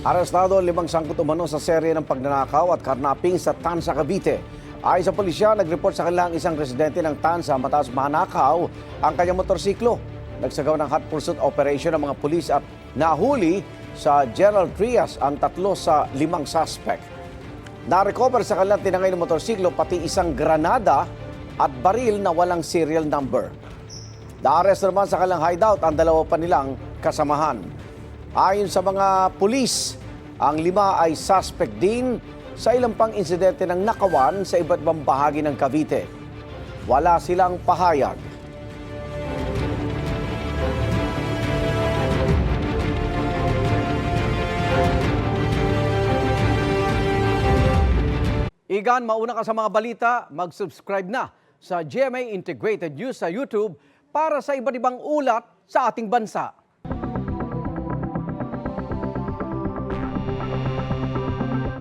Arestado 5 sangkot umano sa serye ng pagnanakaw at karnaping sa Tansa, Cavite. Ayon sa pulisya, nag-report sa kanilang isang residente ng Tansa matapos manakaw ang kanyang motorsiklo. Nagsagawa ng hot pursuit operation ng mga pulis at nahuli sa General Trias ang 3 sa 5 suspect. Na-recover sa kanilang tinangay ng motorsiklo pati isang granada at baril na walang serial number. Na-arrest naman sa kanilang hideout ang 2 pa nilang kasamahan. Ayon sa mga pulis, ang 5 ay suspect din sa ilang pang insidente ng nakawan sa iba't ibang bahagi ng Cavite. Wala silang pahayag. Igan, mauna ka sa mga balita, mag-subscribe na sa GMA Integrated News sa YouTube para sa iba't ibang ulat sa ating bansa.